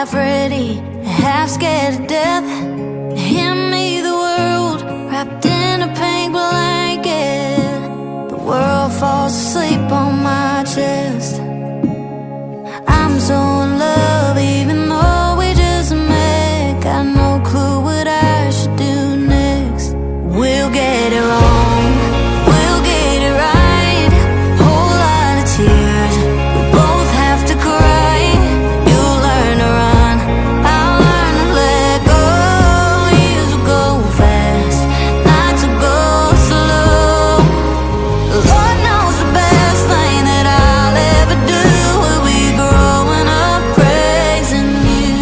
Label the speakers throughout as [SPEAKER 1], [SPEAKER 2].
[SPEAKER 1] half ready, half scared to death. Hand me the world wrapped in a pink blanket. The world falls asleep on my chest. I'm so in love even though we just met. Got no clue what I should do next. We'll get it wrong, we'll get it right. Whole lot of tears, we both have to cry. You'll learn to run, I'll learn to let go. Years will go fast, nights will go slow. Lord knows the best thing that I'll ever do will be growing up praising you.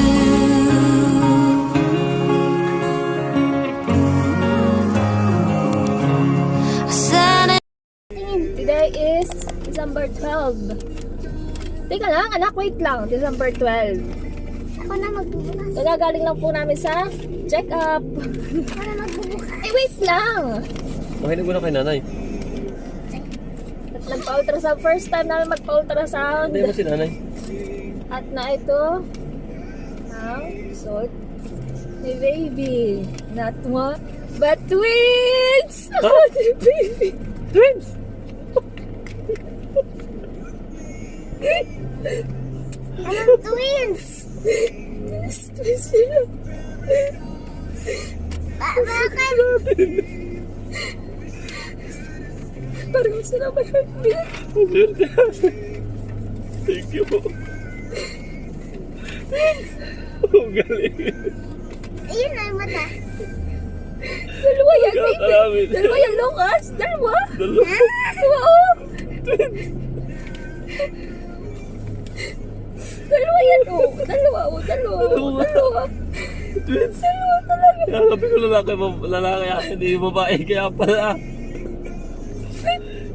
[SPEAKER 1] I sat
[SPEAKER 2] Today is December 12. Teka lang, anak, wait lang. December 12.
[SPEAKER 3] Ako na magbubukas.
[SPEAKER 2] Nagagaling lang po namin sa check-up.
[SPEAKER 3] Ako na magbubukas.
[SPEAKER 2] Eh, wait lang.
[SPEAKER 4] Makinig mo na kay nanay.
[SPEAKER 2] At nagpa-ultrasound. First time namin magpa-ultrasound.
[SPEAKER 4] Hindi mo si nanay.
[SPEAKER 2] At na ito, ang result ni baby. Not one, but twins! Oh, the baby.
[SPEAKER 4] Twins!
[SPEAKER 3] Anong twins?
[SPEAKER 2] Twins sila.
[SPEAKER 3] Bakit?
[SPEAKER 2] Parang sila may heartbeat.
[SPEAKER 4] Thank you. Oh, galing.
[SPEAKER 3] Ayun na yung mata.
[SPEAKER 2] Dalawa yan, baby.
[SPEAKER 4] Kakalamin.
[SPEAKER 2] Dalawa yan, Lucas. Dalawa.
[SPEAKER 4] Dalawa.
[SPEAKER 2] Dalawa, oh. Dalawa yan, oh. Dalawa, oh. Dalawa, oh. Dalawa.
[SPEAKER 4] Twins.
[SPEAKER 2] Dalawa talaga.
[SPEAKER 4] Kaya sabi ko lalaki hindi babae kaya pala.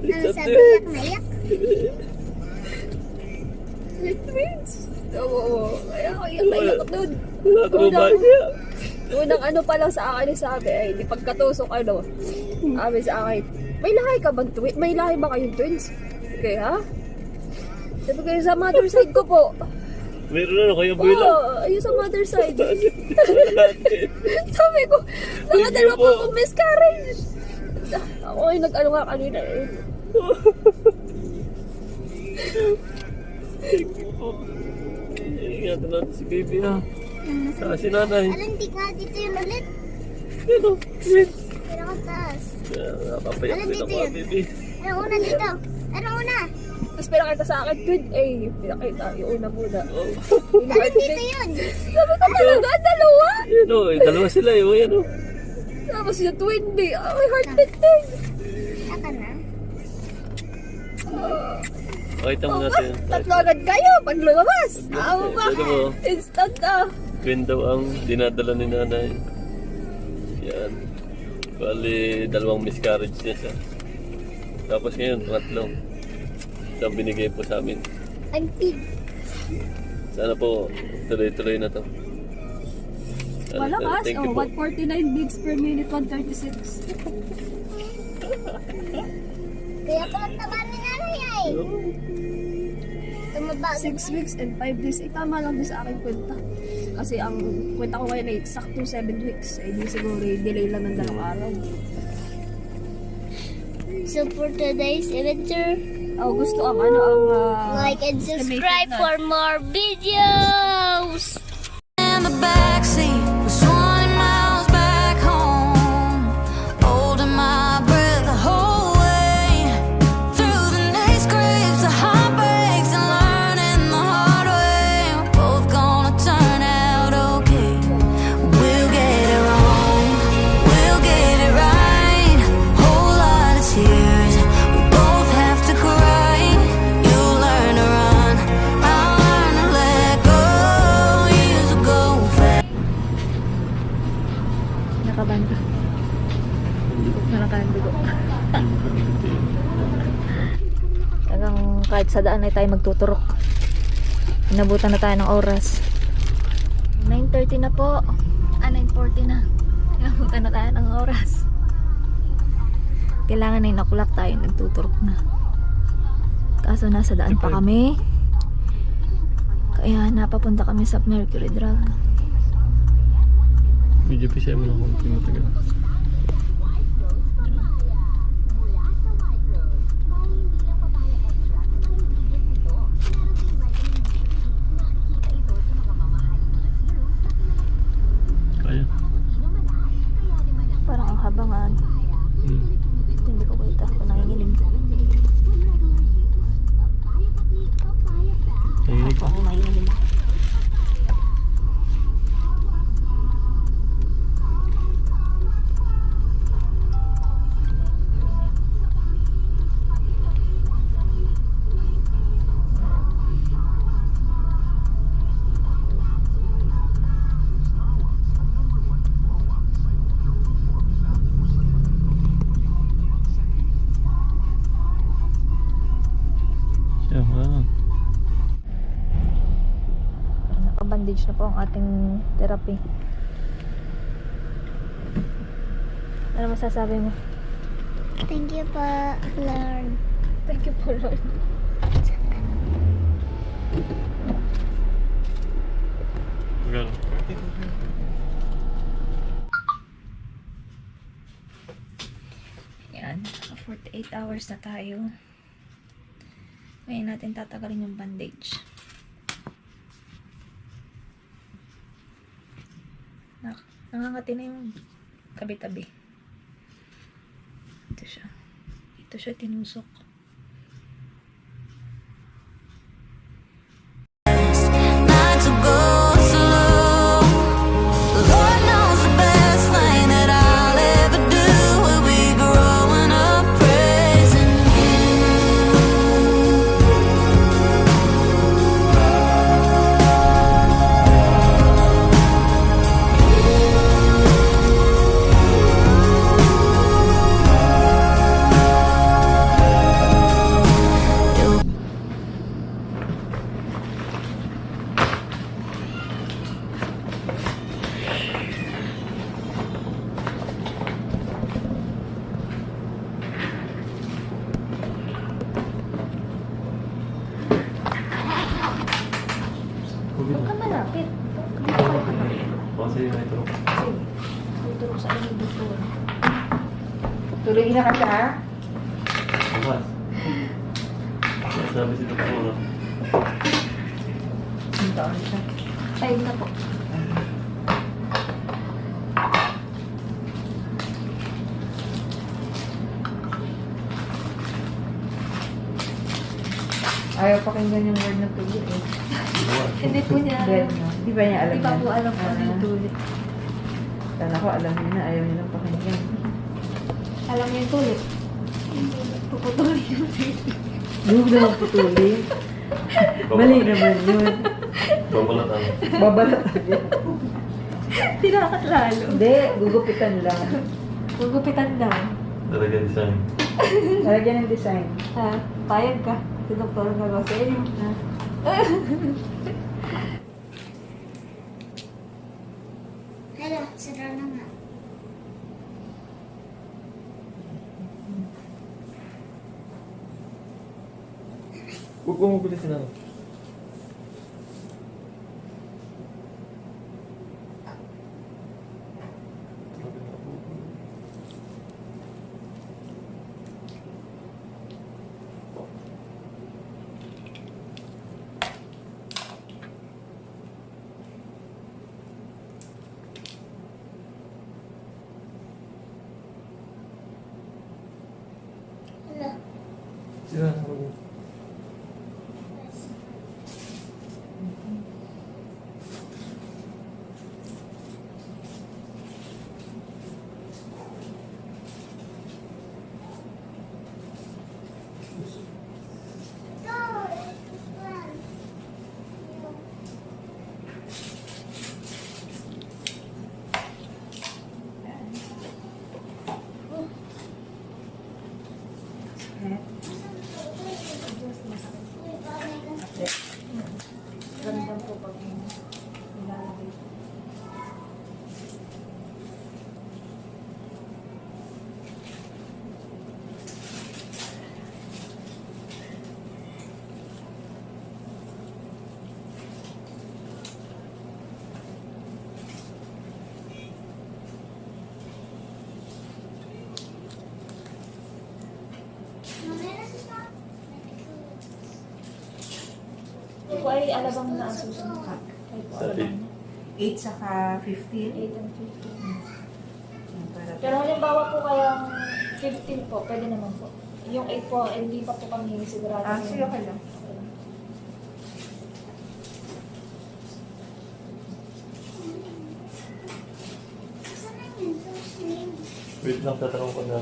[SPEAKER 3] Ano sabi, yak na yak?
[SPEAKER 2] Twins. Oo. Kaya ako iyak doon.
[SPEAKER 4] Wala ka babae kaya.
[SPEAKER 2] Unang ano pa lang sa akin sabi, ay di pagkatusok ano. Sabi sa akin, may lahi ka bang twins? May lahi ba kayong twins? Okay, ha? Sabi ko sa mother side ko po.
[SPEAKER 4] Meron na kaya boy lang.
[SPEAKER 2] Oo, ayun sa mother side. Sabi ko, nakadalawa po akong miscarriage. Ako ay nag-ano nga kanina eh.
[SPEAKER 4] Ingatan natin si baby ha. Saka si nanay.
[SPEAKER 3] Alam, di ka dito yun ulit.
[SPEAKER 4] Ano? Twins.
[SPEAKER 3] Pero ka taas.
[SPEAKER 4] Nakapayak
[SPEAKER 3] Alam,
[SPEAKER 4] din
[SPEAKER 3] dito
[SPEAKER 4] ako
[SPEAKER 3] yun.
[SPEAKER 4] baby.
[SPEAKER 3] Anong una dito? Anong una?
[SPEAKER 2] Tapos pinakita sa akin, twin, eh, pinakita, yung una muna.
[SPEAKER 4] Oh.
[SPEAKER 2] Yung
[SPEAKER 3] Alam, dito
[SPEAKER 2] heartbeat.
[SPEAKER 3] yun.
[SPEAKER 2] Sabi ko talaga, dalawa.
[SPEAKER 4] Yan o, dalawa sila eh. O yan o.
[SPEAKER 2] Tapos yung twin B, may heartbeat din.
[SPEAKER 3] Saka na.
[SPEAKER 4] Pakita mo natin.
[SPEAKER 2] Tatlo agad kayo pag lumabas. Amo ba?
[SPEAKER 4] Ano mo?
[SPEAKER 2] Instant ah.
[SPEAKER 4] Twin daw ang dinadala ni nanay. Yan. Bali, dalawang miscarriage niya siya. Tapos ngayon, pangatlo. Ito ang binigay po sa amin.
[SPEAKER 3] Antig.
[SPEAKER 4] Sana po, tuloy-tuloy na to.
[SPEAKER 2] Malakas.
[SPEAKER 4] Thank you
[SPEAKER 2] Oh,
[SPEAKER 4] po.
[SPEAKER 2] 149 beats per minute, 136.
[SPEAKER 3] Kaya pala taba ni nanay ay. Tumaba.
[SPEAKER 2] 6 weeks and 5 days. Eh, tama lang din sa aking kwenta. Kasi ang kwenta ko ngayon ay sakto 7 weeks. Eh, di siguro delay lang ng 2 araw.
[SPEAKER 3] So for today's adventure,
[SPEAKER 2] Oh, gusto ang ano ang
[SPEAKER 3] like and subscribe
[SPEAKER 2] estimated na-
[SPEAKER 3] for more videos.
[SPEAKER 1] in the backseat was 20 miles back home, holding my breath the whole way through the next grapes, the heartbreaks, and learning the hard way. We're both gonna turn out okay. We'll get it wrong, we'll get it right. Whole lot of tears, we both have to cry. You'll learn to run, I'll learn to let go. Years will go fast.
[SPEAKER 2] nakabanda. Nakakandugo. Talagang kahit sa daan ay tayo magtuturok. Inabutan na tayo ng oras. 9:30 na po. 9:40 na. Inabutan na tayo ng oras. Kailangan 9 o'clock tayo nagtuturok na. Kaso nasa daan pa kami. Kaya napapunta kami sa Mercury Drive.
[SPEAKER 4] Medyo pisay mo na konti matagal. Kaya?
[SPEAKER 2] Parang ang habangan. Hindi ko kita kung nanginginig.
[SPEAKER 4] Nahinig pa.
[SPEAKER 2] Ako nanginginig.
[SPEAKER 4] Siya, wala na.
[SPEAKER 2] Naka-bandage na po ang ating therapy. Ano masasabi mo?
[SPEAKER 3] Thank you po, Lord.
[SPEAKER 2] Thank you po, Lord.
[SPEAKER 4] Magano?
[SPEAKER 2] Yan. 48 hours na tayo. Ngayon natin tatagalin yung bandage. Nangangati na yung tabi-tabi. Ito siya. Ito siya tinusok.
[SPEAKER 1] Not to go slow. Lord knows the best thing that I'll ever do will be growing up praising you.
[SPEAKER 2] Huwag ka malapit.
[SPEAKER 4] Kasi na ito.
[SPEAKER 2] Ito ko sa aling doktor.
[SPEAKER 5] Tuloy na ka siya, ha?
[SPEAKER 4] Bukas. Sabi si Doktora.
[SPEAKER 5] Ang taon siya.
[SPEAKER 2] 5 na po.
[SPEAKER 5] Ayaw pakinggan yung word na tuloy, eh.
[SPEAKER 4] Bukas.
[SPEAKER 2] Hindi po niya
[SPEAKER 5] Well,
[SPEAKER 2] alam.
[SPEAKER 5] no? Di ba niya alam
[SPEAKER 2] Di pa
[SPEAKER 5] yan?
[SPEAKER 2] po alam po ano yung
[SPEAKER 5] Ah,
[SPEAKER 2] tulit.
[SPEAKER 5] Kala ko alam niya na, ayaw niya nang pakinggan.
[SPEAKER 2] Alam niyo yung tulit. Puputulin yung tulit.
[SPEAKER 5] Huwag na magputuli. Mali naman yun.
[SPEAKER 4] Babalatan.
[SPEAKER 5] Babalat agad.
[SPEAKER 2] Tinakat lalo.
[SPEAKER 5] Hindi, gugupitan lang.
[SPEAKER 2] Gugupitan daw.
[SPEAKER 4] Talaga design.
[SPEAKER 5] Lalagyan ng design.
[SPEAKER 2] Ha? Payag ka. Si doktor na ba sa inyo?
[SPEAKER 5] Ha?
[SPEAKER 3] Hello, sira na nga.
[SPEAKER 4] Huwag mo magulisin ako.
[SPEAKER 3] Hello.
[SPEAKER 4] Sira na ako.
[SPEAKER 2] Kay Alabang na ang susunod. Kay po Alabang.
[SPEAKER 5] 8 saka 15.
[SPEAKER 2] 8 and 15.
[SPEAKER 5] Para
[SPEAKER 2] Pero halimbawa po kayang 15 po, pwede naman po. Yung 8 po, hindi pa po kami sigurado.
[SPEAKER 5] sige, okay lang.
[SPEAKER 3] Saan na yun? First name.
[SPEAKER 4] Wait lang, tatanong ko na.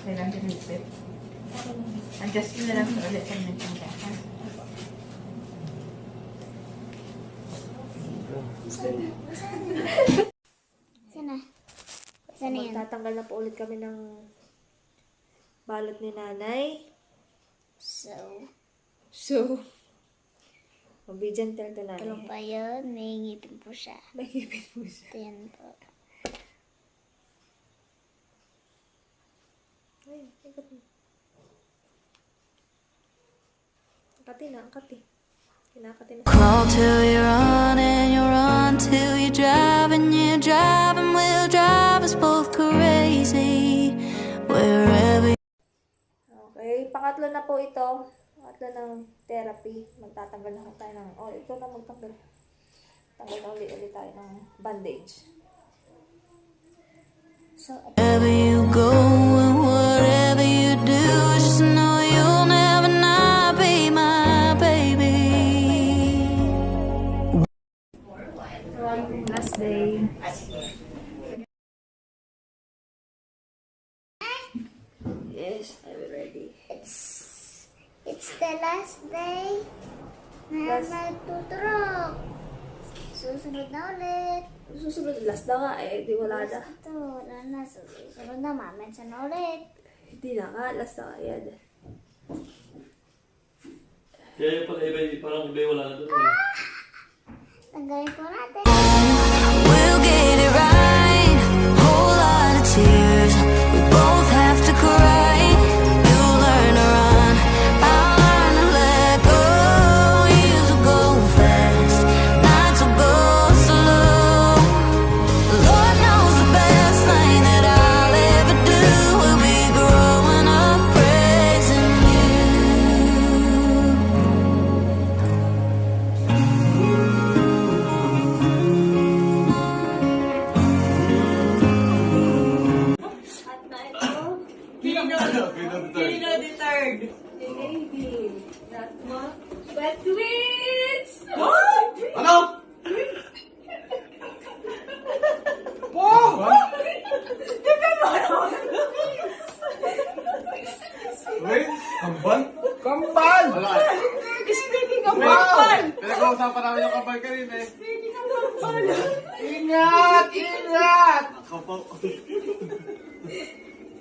[SPEAKER 5] Kailangan din reset.
[SPEAKER 2] Okay lang.
[SPEAKER 5] Adjust nyo na lang sa ulit pag nagpunta.
[SPEAKER 3] Saan na? Saan na yan?
[SPEAKER 2] Magtatanggal na po ulit kami ng balot ni nanay. So, mabigyan tayo ito nanay.
[SPEAKER 3] Tulong pa yun. May ngipin po siya.
[SPEAKER 2] May ngipin po siya.
[SPEAKER 3] Ito yan po.
[SPEAKER 2] Ay, ikat mo. Angkati na, angkati. Kinakati na.
[SPEAKER 1] Crawl till you run and you run till you drive and you drive and we'll drive us both crazy wherever.
[SPEAKER 2] Okay, pangatlo na po ito. Pangatlo ng therapy. Magtatanggal na tayo ng, ito na magtanggal. Tanggal na ulit tayo ng bandage.
[SPEAKER 3] So,
[SPEAKER 1] Wherever you go and whatever you do, just know you'll never not be my baby.
[SPEAKER 2] Last day. Yes, I'm ready.
[SPEAKER 3] it's the last day na magtuturok. Susunod na ulit.
[SPEAKER 2] Susunod, last na nga di wala na.
[SPEAKER 3] Ito, wala na. Susunod na, mamensa na ulit.
[SPEAKER 2] Hindi na nga, last na nga yan.
[SPEAKER 4] Kaya yung pala iba, parang iba wala na doon.
[SPEAKER 3] Tanggalin po natin.
[SPEAKER 1] We'll get it right. Whole lot of tears. We both have to cry. You'll learn to run. I'll learn to let go. Years will go fast. Nights will go slow. Lord knows the best thing that I'll ever do will be growing up praising you.
[SPEAKER 5] Pino the third.
[SPEAKER 2] But twins!
[SPEAKER 6] Ano? Po! Wait, kambal? Kambal! Wala.
[SPEAKER 5] Speaking of
[SPEAKER 6] Wow!
[SPEAKER 5] kambal!
[SPEAKER 6] Pinag-uusapan namin yung kambal kanina eh.
[SPEAKER 5] Speaking of kambal!
[SPEAKER 6] Ingat! Ingat! Ako po.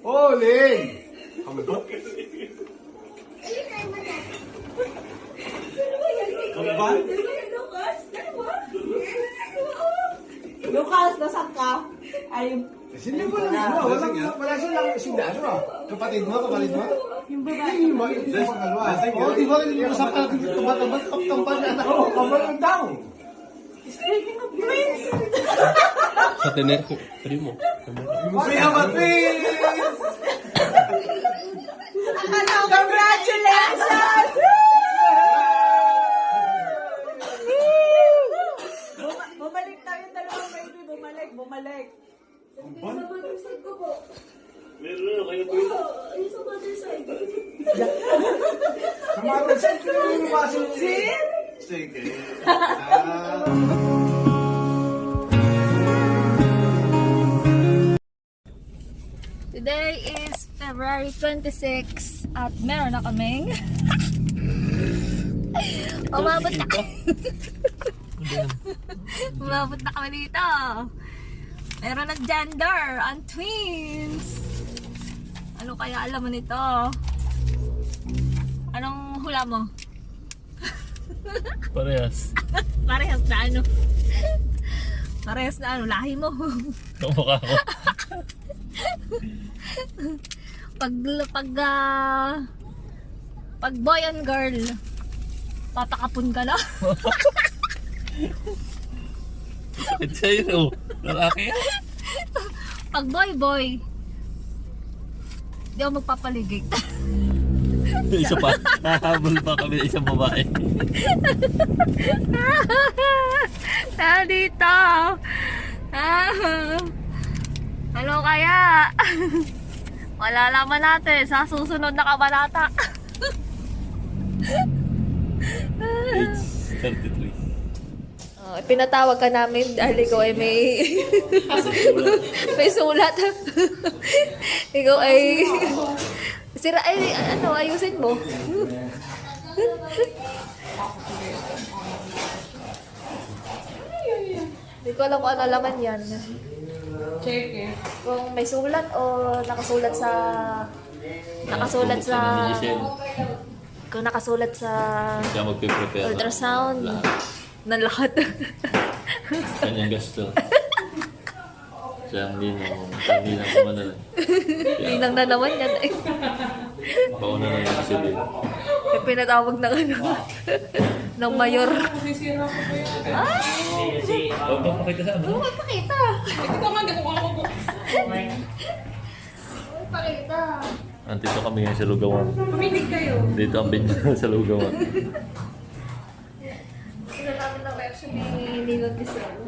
[SPEAKER 6] Uling! Kambal? Kambal?
[SPEAKER 5] Lucas, nasan ka? Ay,
[SPEAKER 6] Sindi mo lang. Wala silang sundalo ah. Kapatid mo?
[SPEAKER 5] yung babae.
[SPEAKER 6] Yung pangalawa. Oo, di ba rin usap natin dito kambal na anak ko. Kambal ang daw.
[SPEAKER 5] Speaking of twins!
[SPEAKER 4] Sa tener ko, primo.
[SPEAKER 6] Masaya ba, twins?
[SPEAKER 5] Ano, congratulations! Bumalik tayo yung dalawang baby. Bumalik.
[SPEAKER 4] Meron na, kayo po yun.
[SPEAKER 6] Sa mga percent ko yung pasok. Sige.
[SPEAKER 2] Today is February 26 at meron na kaming umabot na umabot na kami dito. Meron ng gender ang twins. Ano kaya alam mo nito? Anong hula mo?
[SPEAKER 4] Parehas.
[SPEAKER 2] Parehas na ano? Parehas na ano? Lahi mo.
[SPEAKER 4] Kamukha ko.
[SPEAKER 2] Pag boy and girl, patakapon ka na.
[SPEAKER 4] Sakit sa'yo. Lalaki yan.
[SPEAKER 2] Pag boy, di ako magpapaligig.
[SPEAKER 4] Isa pa. Hahabol pa kami isang babae.
[SPEAKER 2] Dito. Ano kaya? Malalaman natin sa susunod na kabanata.
[SPEAKER 4] Age 33.
[SPEAKER 2] Pinatawag ka namin dahil ikaw ay may may sulat. Ikaw ay sira ay ano, ayusin mo. Hindi ko alam kung ano laman yan.
[SPEAKER 5] Check eh.
[SPEAKER 2] Kung may sulat o nakasulat sa
[SPEAKER 4] Ni Giselle.
[SPEAKER 2] kung nakasulat sa
[SPEAKER 4] Siya magpiprepare.
[SPEAKER 2] ultrasound na lahat.
[SPEAKER 4] Kanyang gasto. Siya ang ninang kumana lang.
[SPEAKER 2] Ninang na naman yan eh.
[SPEAKER 4] Bauna na yung Giselle.
[SPEAKER 2] May pinatawag na ano ng mayor.
[SPEAKER 5] Masisira ko pa yan.
[SPEAKER 4] Huwag bang makita sa ano?
[SPEAKER 2] Pakita.
[SPEAKER 5] Ito nga, hindi ko ako.
[SPEAKER 2] Pakita.
[SPEAKER 4] Andito kami ngayon sa Lugawan.
[SPEAKER 5] Puminig kayo.
[SPEAKER 4] Dito ang binyo sa Lugawan.
[SPEAKER 2] Sila namin ng reaction ni Ninong Giselle.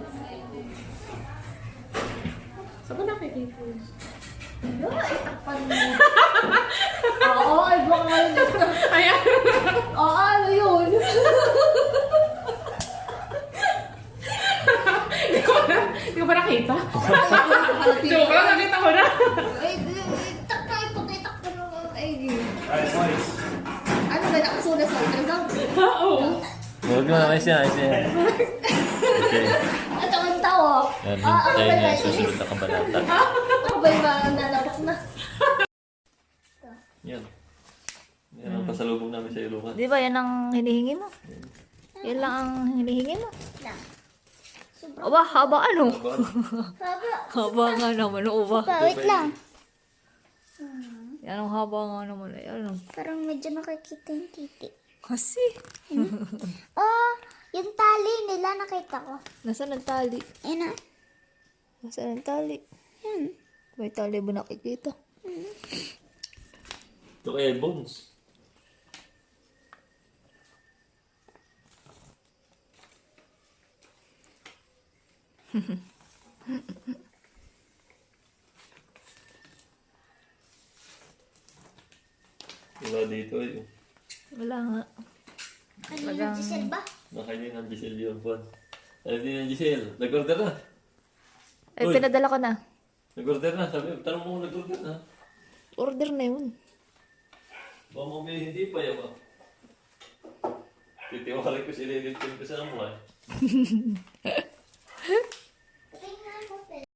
[SPEAKER 5] Saan ba nakikita?
[SPEAKER 2] Oo, ay baka nga yun.
[SPEAKER 5] Ayan.
[SPEAKER 2] Oo, ano yun?
[SPEAKER 5] Hindi ko ba nakita? Joke lang, nakita ko na.
[SPEAKER 2] Ay, takay po, takay po. Ay, ano ba, nakasulat sa ultrasound?
[SPEAKER 5] Oo.
[SPEAKER 4] Huwag na, ayos yan, ayos yan. Okay.
[SPEAKER 2] At ang tawa.
[SPEAKER 4] Yan,
[SPEAKER 2] Ako
[SPEAKER 4] hintayin
[SPEAKER 2] ba
[SPEAKER 4] niya
[SPEAKER 2] yung
[SPEAKER 4] yung susunod na kabanata.
[SPEAKER 2] Ako ba yung nanalak na?
[SPEAKER 4] Yan. Yan ang pasalubong namin sa Ilocos.
[SPEAKER 2] Di ba yan ang hinihingi mo? Yan lang ang hinihingi mo?
[SPEAKER 3] Na.
[SPEAKER 2] Aba, haba ano?
[SPEAKER 3] Baba.
[SPEAKER 2] Haba nga naman, uba.
[SPEAKER 3] Wait lang.
[SPEAKER 2] Yan ang haba nga naman. Ano?
[SPEAKER 3] Parang medyo nakikita yung titi.
[SPEAKER 2] Kasi,
[SPEAKER 3] Oh, yung tali nila nakita ko.
[SPEAKER 2] nasaan ang tali?
[SPEAKER 3] Ayun na.
[SPEAKER 2] Nasaan ang tali?
[SPEAKER 3] Yan.
[SPEAKER 2] May tali ba nakikita?
[SPEAKER 4] Ito kaya Bones. Wala dito eh.
[SPEAKER 2] Wala nga.
[SPEAKER 3] Ano yung Giselle ba?
[SPEAKER 4] Nakainin ang Giselle yung buwan. Ano din ang Giselle? Nag-order na.
[SPEAKER 2] Ay,
[SPEAKER 4] Uy.
[SPEAKER 2] pinadala ko na.
[SPEAKER 4] Nag-order na. Sabi, tanong mo kung nag-order na.
[SPEAKER 2] Order na yun.
[SPEAKER 4] Baka mo may hindi pa yan ba? Titiwari ko sila ilipin ko sa mga.
[SPEAKER 3] Tingnan mo pala.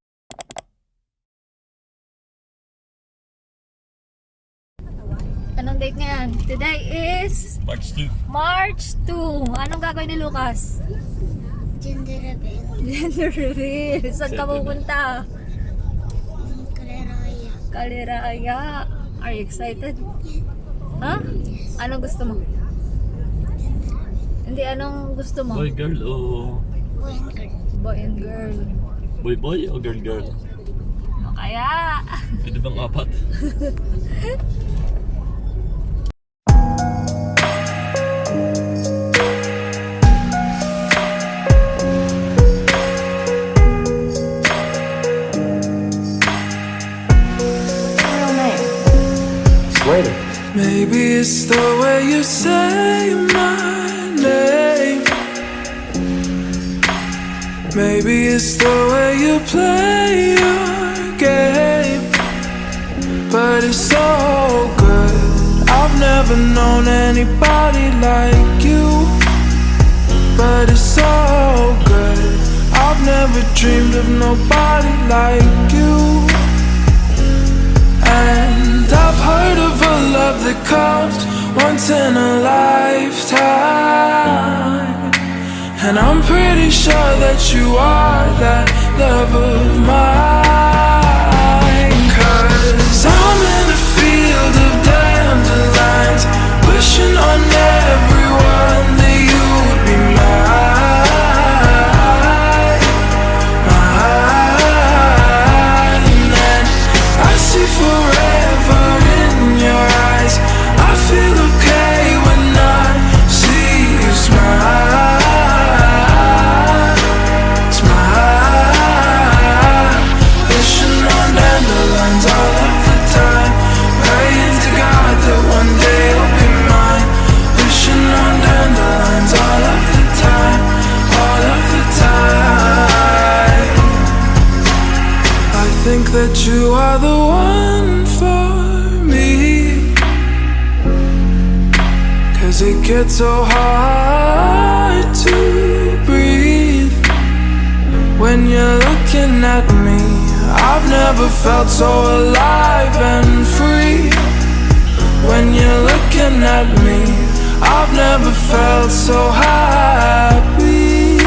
[SPEAKER 2] Anong date ngayon? Today is
[SPEAKER 4] March 2.
[SPEAKER 2] March 2. Anong gagawin ni Lucas?
[SPEAKER 3] Gender reveal.
[SPEAKER 2] Gender reveal. Saan ka pupunta?
[SPEAKER 3] Kaleraya.
[SPEAKER 2] Kaliraya. Are you excited? Ha? Anong gusto mo? Hindi, anong gusto mo?
[SPEAKER 4] Boy, girl, o...
[SPEAKER 3] Boy and girl.
[SPEAKER 2] Boy and girl.
[SPEAKER 4] Boy, boy, o girl, girl?
[SPEAKER 2] O kaya,
[SPEAKER 4] Pwede bang apat?
[SPEAKER 7] Maybe it's the way you say my name. Maybe it's the way you play your game. But it's so good. I've never known anybody like you. But it's so good. I've never dreamed of nobody like you. And I've heard of a love that comes once in a lifetime. And I'm pretty sure that you are that love of mine. 'Cause I'm in a field of dandelions, wishing on everyone that you'd be mine. And I see forever in your eyes. I feel a It's so hard to breathe when you're looking at me. I've never felt so alive and free. When you're looking at me, I've never felt so happy.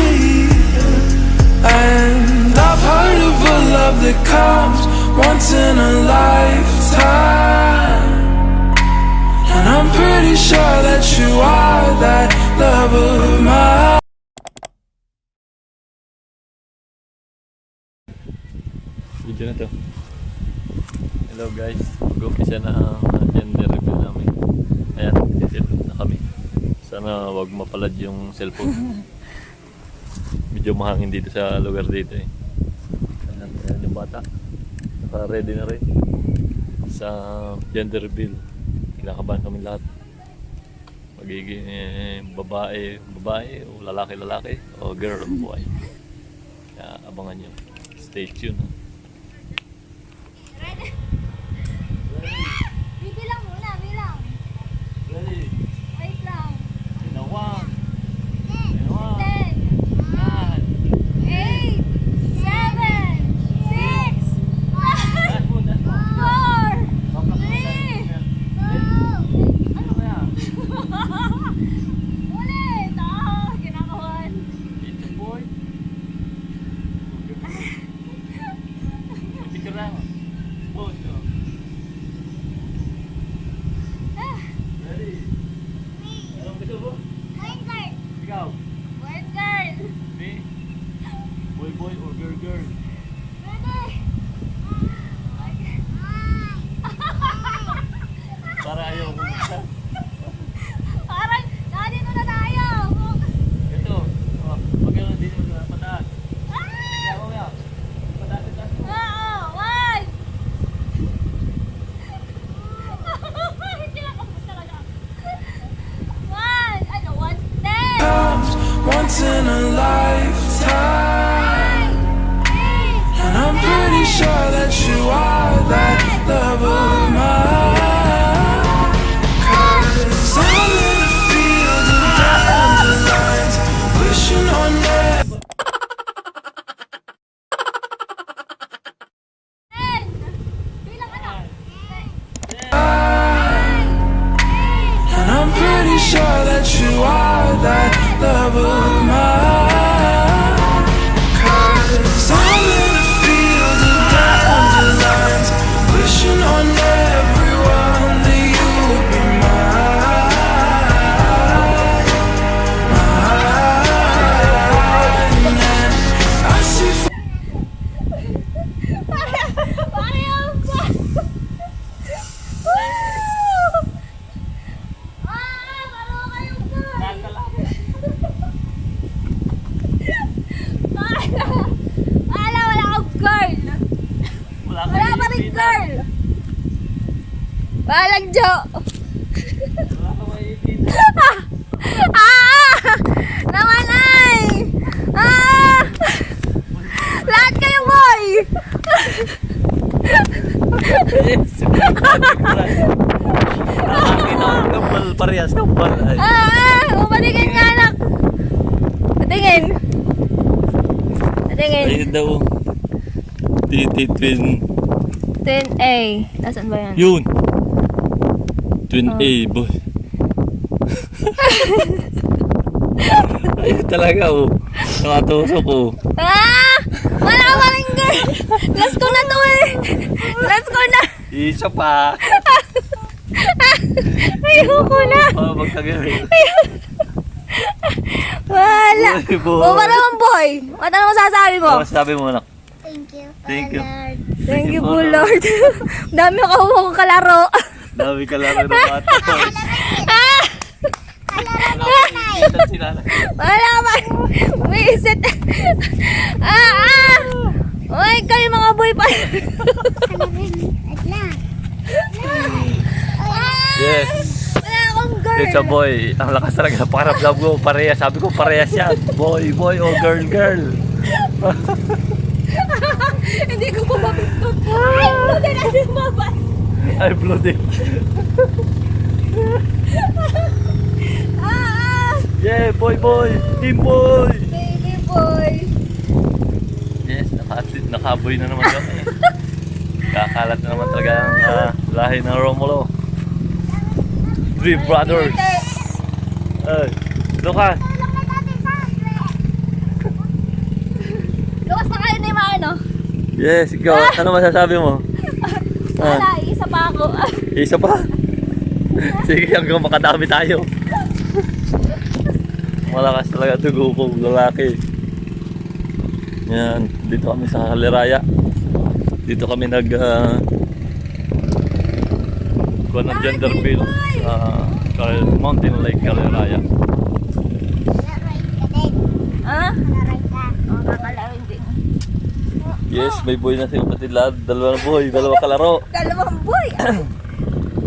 [SPEAKER 7] And I've heard of a love that comes once in a lifetime, and I'm pretty sure that you are that love of mine.
[SPEAKER 4] Video na to. Hello guys, mag-umpisa na ang gender reveal namin. Ayan, sisilot na kami. Sana wag mapalad yung cellphone. Medyo mahangin dito sa lugar dito eh. Ayan yung bata. Naka-ready na rin sa gender reveal. Kinakabahan kami lahat. Magiging babae o lalaki o girl o boy. Kaya abangan nyo. Stay tuned.
[SPEAKER 3] Bibilang muna, bilang.
[SPEAKER 4] Ready?
[SPEAKER 3] Wait lang.
[SPEAKER 4] In a 1,
[SPEAKER 3] 10, 8, 7, 6, 5, 4, 3, 2.
[SPEAKER 4] Ano kaya?
[SPEAKER 3] Ulit! Kinakawan.
[SPEAKER 4] It's a boy. Picture na mo. Pose. Ready? Anong gusto mo?
[SPEAKER 3] Wait, girl.
[SPEAKER 4] Ikaw?
[SPEAKER 3] Wait, girl.
[SPEAKER 4] Me? Boy or girl?
[SPEAKER 3] Ready?
[SPEAKER 4] Para ayaw ko magsa.
[SPEAKER 3] Parang, dito na tayo.
[SPEAKER 4] Ito. Magkano dito sa pataas. Ikaw nga. Pataas.
[SPEAKER 3] Oo, one. Kinakabahan talaga. One. Ano, 110.
[SPEAKER 7] Comes once in a lifetime, and I'm pretty sure that you are that love of mine. 'Cause I'm in a field of dandelions, wishing on that.
[SPEAKER 3] Bilang ano?
[SPEAKER 7] And I'm pretty sure that you are that love of mine. 'Cause I'm in a field of dandelions, wishing on everyone that you would be mine. And I see
[SPEAKER 3] Parehong pa. Pareho kayong girl. Wala akong girl. Wala pa rin girl. Walang Jo. Naman ay. Lahat kayo boy.
[SPEAKER 4] Kambal parehas. Kambal.
[SPEAKER 3] Umatingin nga anak. Patingin. Patingin.
[SPEAKER 4] Ayun daw. Twin.
[SPEAKER 2] 10A. Nasaan ba yan?
[SPEAKER 4] Yun. Twin A, boy. Ayun talaga, oh. Nakatusok, oh.
[SPEAKER 3] Wala pa rin girl. Last ko na to eh. Last ko na.
[SPEAKER 4] Isa pa.
[SPEAKER 3] Ayoko na.
[SPEAKER 4] Magkagabi.
[SPEAKER 3] Wala.
[SPEAKER 4] Boy, boy.
[SPEAKER 3] O, para naman boy. Ano naman sasabi mo?
[SPEAKER 4] Ano sabi mo, anak?
[SPEAKER 3] Thank you.
[SPEAKER 4] Thank you.
[SPEAKER 3] Thank you po, Lord. Dami ako kong kalaro.
[SPEAKER 4] Dami ka lang ng bata.
[SPEAKER 3] Wala pa. Wisit. Uy, kayo mga boy pa.
[SPEAKER 4] Yes.
[SPEAKER 3] Wala akong girl.
[SPEAKER 4] It's a boy. Ang lakas talaga. Pakiramdam ko, pareha. Sabi ko, pareha siya. Boy o girl.
[SPEAKER 3] Hindi ko pa mapindot. Ay, blue din ang lumabas.
[SPEAKER 4] Ay, blue din. Yeah, boy! Team boy!
[SPEAKER 3] Baby boy.
[SPEAKER 4] Yes, nakaboy na naman kami. Kakalat na naman talaga ang lahi ng Romulo. Three brothers. Ay, Lucas.
[SPEAKER 3] Luwas na kayo ni Mano.
[SPEAKER 4] Yes, ikaw. Ano masasabi mo?
[SPEAKER 3] Wala, isa pa ako.
[SPEAKER 4] Isa pa. Sige, hanggang makadami tayo. Malakas talaga dugo kong lalaki. Yan, dito kami sa Kaliraya. Dito kami kuha ng gender bill sa Mountain Lake Kaliraya.
[SPEAKER 3] Ha? Oh, kakalawin din.
[SPEAKER 4] Yes, may boy na si kapatid lahat. Dalawa na boy, dalawa kalaro.
[SPEAKER 3] Dalawang boy.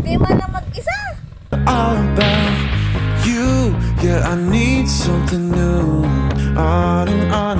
[SPEAKER 3] Di man na mag-isa.
[SPEAKER 7] All about you. Yeah, I need something new. On and on